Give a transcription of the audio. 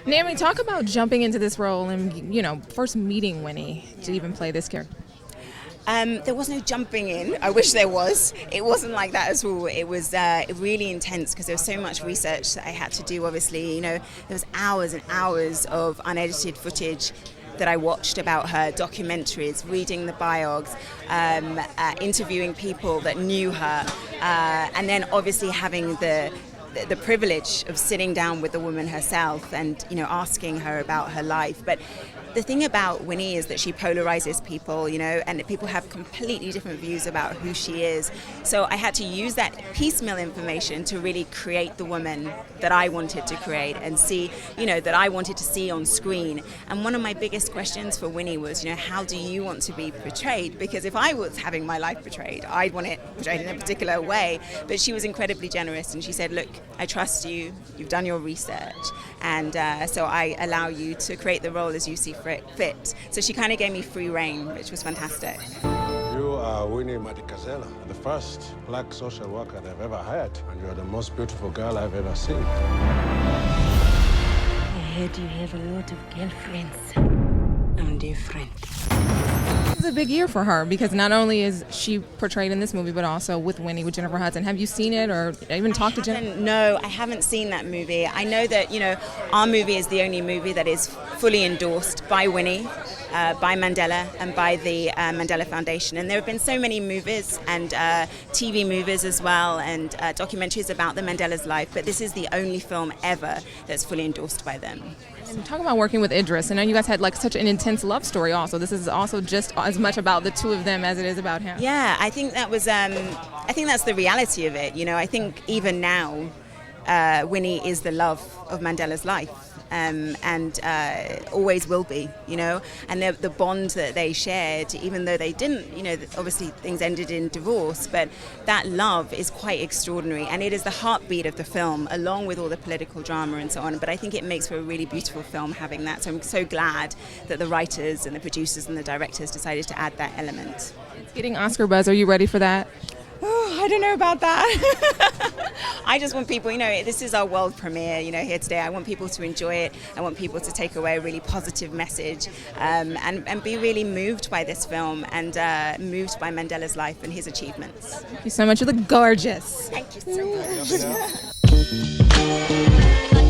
Naomie, talk about jumping into this role and, first meeting Winnie to even play this character. There was no jumping in. I wish there was. It wasn't like that at all. It was really intense because there was so much research that I had to do. Obviously, there was hours and hours of unedited footage that I watched about her, documentaries, reading the biogs, interviewing people that knew her, and then obviously having the privilege of sitting down with the woman herself and asking her about her life. But the thing about Winnie is that she polarizes people, and people have completely different views about who she is. So I had to use that piecemeal information to really create the woman that I wanted to create and see, that I wanted to see on screen. And one of my biggest questions for Winnie was, how do you want to be portrayed? Because if I was having my life portrayed, I'd want it portrayed in a particular way. But she was incredibly generous, and she said, look, I trust you, you've done your research, and so I allow you to create the role as you see fit. So she kind of gave me free reign, which was fantastic. You are Winnie Mandela, the first black social worker I've ever hired, and you're the most beautiful girl I've ever seen. I heard you have a lot of girlfriends. I'm different. This is a big year for her because not only is she portrayed in this movie, but also with Winnie, with Jennifer Hudson. Have you seen it or even talked to Jennifer? No, I haven't seen that movie. I know that, our movie is the only movie that is fully endorsed by Winnie, by Mandela, and by the Mandela Foundation. And there have been so many movies and TV movies as well, and documentaries about the Mandela's life, but this is the only film ever that's fully endorsed by them. And talk about working with Idris. I know you guys had such an intense love story also. This is also just as much about the two of them as it is about him. Yeah, I think that was, I think that's the reality of it. I think even now, Winnie is the love of Mandela's life. And always will be, and the bond that they shared, even though they didn't, obviously things ended in divorce, but that love is quite extraordinary, and it is the heartbeat of the film, along with all the political drama and so on. But I think it makes for a really beautiful film having that, so I'm so glad that the writers and the producers and the directors decided to add that element. It's getting Oscar buzz. Are you ready for that? Oh, I don't know about that. I just want people, this is our world premiere, here today. I want people to enjoy it. I want people to take away a really positive message and be really moved by this film and moved by Mandela's life and his achievements. Thank you so much. You look gorgeous. Thank you so much.